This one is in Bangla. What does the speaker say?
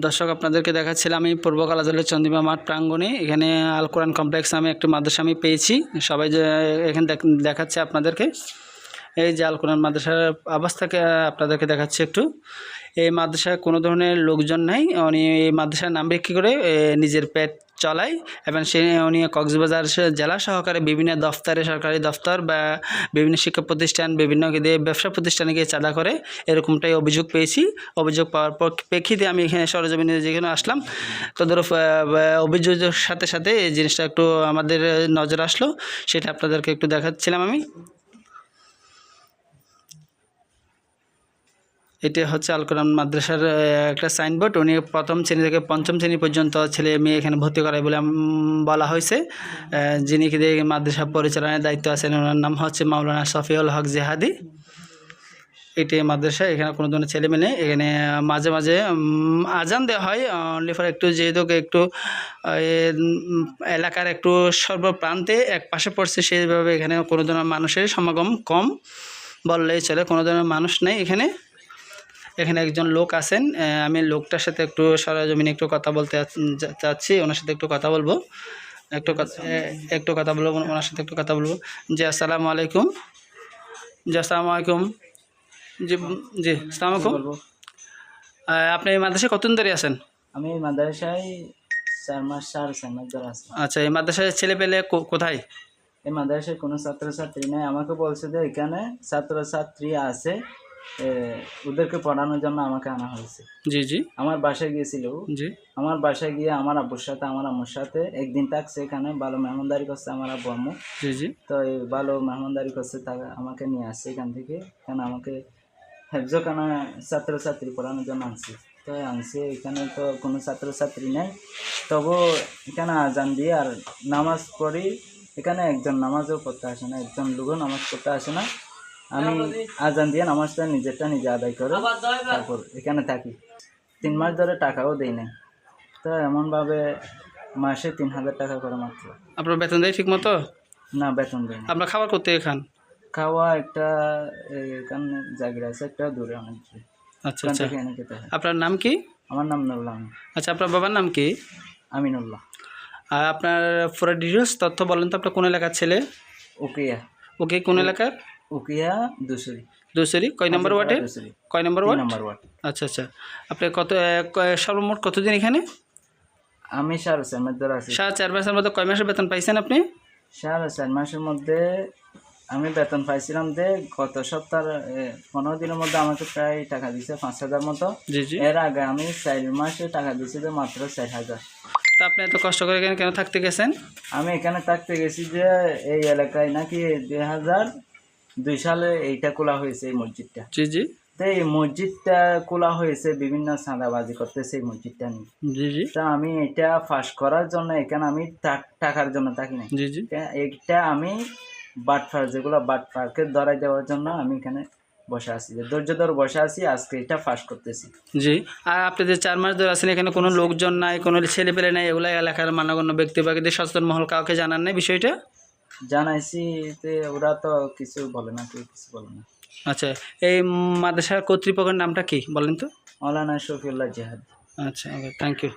দর্শক আপনাদেরকে দেখাচ্ছিলাম আমি পূর্ব কালাজালের চন্দ্রিমা মাঠ প্রাঙ্গণে। এখানে আল কোরআন কমপ্লেক্স নামে একটি মাদ্রাসা আমি পেয়েছি। সবাই যে এখানে দেখাচ্ছে আপনাদেরকে, এই যে আল কোরআন মাদ্রাসার অবস্থাকে আপনাদেরকে দেখাচ্ছে একটু। এই মাদ্রাসায় কোনো ধরনের লোকজন নাই, উনি এই মাদ্রাসার নাম বিক্রি করে নিজের পেট চলায় এবং উনি কক্সবাজার জেলা সহকারে বিভিন্ন দফতরে, সরকারি দফতর বা বিভিন্ন শিক্ষা প্রতিষ্ঠান, বিভিন্ন ব্যবসা প্রতিষ্ঠানে গিয়ে চাঁদা করে, এরকমটাই অভিযোগ পেয়েছি। অভিযোগ পাওয়ার প্রেক্ষিতে আমি এখানে সরজমিনে যেখানে আসলাম, তাদের অভিযোগের সাথে সাথে এই জিনিসটা একটু আমাদের নজর আসলো, সেটা আপনাদেরকে একটু দেখাচ্ছিলাম আমি। এটা হচ্ছে আল কোরআন মাদ্রাসার একটা সাইনবোর্ড। উনি প্রথম শ্রেণী থেকে পঞ্চম শ্রেণী পর্যন্ত ছেলে মেয়ে এখানে ভর্তি করায় বলে বলা হয়েছে। যিনি মাদ্রাসা পরিচালনার দায়িত্ব আছেন, ওনার নাম হচ্ছে মাওলানা শফিউল হক জেহাদি। এটি মাদ্রাসা, এখানে কোনো ধরনের ছেলে মেয়ে নেই। এখানে মাঝে মাঝে আজান দেওয়া হয় অনলি ফর একটু, যেহেতু একটু এলাকার একটু সর্বপ্রান্তে এক পাশে পড়ছে, সেইভাবে এখানে কোনো ধরনের মানুষের সমাগম কম বললেই চলে, কোনো ধরনের মানুষ নেই এখানে। এখানে একজন লোক আছেন, আমি লোকটার সাথে একটু সরজমিনে একটু কথা বলতে চাচ্ছি, ওনার সাথে একটু কথা বলবো, একটু কথা বলবো ওনার সাথে একটু কথা বলবো। জি আসসালামু আলাইকুম। জি আসসালামু আলাইকুম। জি জি আসসালামু আলাইকুম। আপনি এই মাদ্রাসায় কতদিন ধরে আছেন? আমি মাদ্রাসায় 4 মাস 4 মাস ধরে আছি। আচ্ছা, এই মাদ্রাসায় ছেলে পেলে কোথায়? এই মাদ্রাসায় কোনো ছাত্রছাত্রী নাই। আমাকে বলছে যে এখানে ছাত্রছাত্রী আছে, ওদেরকে পড়ানোর জন্য আমাকে আনা হয়েছে। জি জি। আমার বাসায় গিয়েছিল। জি। আমার বাসায় গিয়ে আমার আব্বুর সাথে, আমার আম্মুর সাথে একদিন থাকছে, এখানে ভালো মেহমানদারি করছে আমার আব্বু আম্মু। জি জি। তো এই ভালো মেহমানদারি করছে, তারা আমাকে নিয়ে আসছে এখান থেকে। এখানে আমাকে হেফজখানা ছাত্রছাত্রী পড়ানোর জন্য আনছে। তো আনছে, এখানে তো কোনো ছাত্রছাত্রী নেই, তবুও এখানে আজান দিয়ে আর নামাজ পড়ি। এখানে একজন নামাজও পড়তে আসে না, একজন লোকও নামাজ পড়তে আসে না। আমি আজান দিয়ে নামাজটা নিজেরটা নিজে আদায় করে তারপর এখানে থাকি। 3 মাস ধরে টাকাও দেই নাই। তো এমনভাবে মাসে 3000 টাকা করে মাত্র। আপনার বেতন দেয় ঠিক মতো? না, বেতন দেয় না। আপনার খাবার করতে খান? খাওয়া একটা এখানে জায়গা আছে, একটা দূরে, অনেক দূরে। আচ্ছা আচ্ছা। এনে খেতে হয়। আপনার নাম কি? আমার নাম নুরুল্লাহ। আচ্ছা, আপনার বাবার নাম কি? আমিনুল্লাহ। আর আপনার পুরো ডিটেলস তথ্য বলেন তো, আপনার কোন এলাকার ছেলে? উকিয়া। ওকে, কোন এলাকার? উকিয়া দুসরি। দুসরি কয় নম্বর ওয়ার্ডে? কয় নম্বর ওয়ার্ড? 3 নম্বর ওয়ার্ড। আচ্ছা আচ্ছা। আপনি কত সর্বমোট কতদিন এখানে? আমি 4.5 মাস ধরে আছি। 4.5 মাসের মধ্যে কয় মাসের বেতন পাইছেন আপনি? 4.5 মাসের মধ্যে আমি বেতন পাইছিলাম যে গত সপ্তাহ 15 দিনের মধ্যে আমাকে প্রায় টাকা দিছে 5,000 মতো। জি জি। এর আগে আমি 4 মাসে টাকা দিছি যে মাত্র 4,000। তা আপনি এত কষ্ট করে এখানে কেন থাকতে গেছেন? আমি এখানে থাকতে গেছি যে এই এলাকায় নাকি 2002 সালে এইটা খোলা হয়েছে, এই মসজিদটা। জি জি। তো এই মসজিদটা খোলা হয়েছে, বিভিন্ন চাঁদাবাজি করতেছে এই মসজিদটা নিয়ে। জি জি। তা আমি এটা ফাঁস করার জন্য এখানে আমি টাকার জন্য থাকি না। জি জি। এটা আমি বাটফার, যেগুলো বাটফারকে ধরাই দেওয়ার জন্য আমি এখানে বসে আছি, যে ধৈর্য ধরে বসে আছি, আজকে এটা ফাঁস করতেছি। জি। আর আপনি যে 4 মাস ধরে আছেন এখানে, কোনো লোকজন নাই, কোনো ছেলে পেলে নাই, এগুলো এলাকার মানগণ্য ব্যক্তি বা সচেতন মহল কাউকে জানান নাই বিষয়টা? জানাইছি, ওরা তো কিছু বলে না, কেউ কিছু বলে না। আচ্ছা, এই মাদ্রাসার কর্তৃপক্ষের নামটা কি বলেন তো? মাওলানা শফিউল্লাহ জেহাদি। আচ্ছা, ওকে, থ্যাংক ইউ।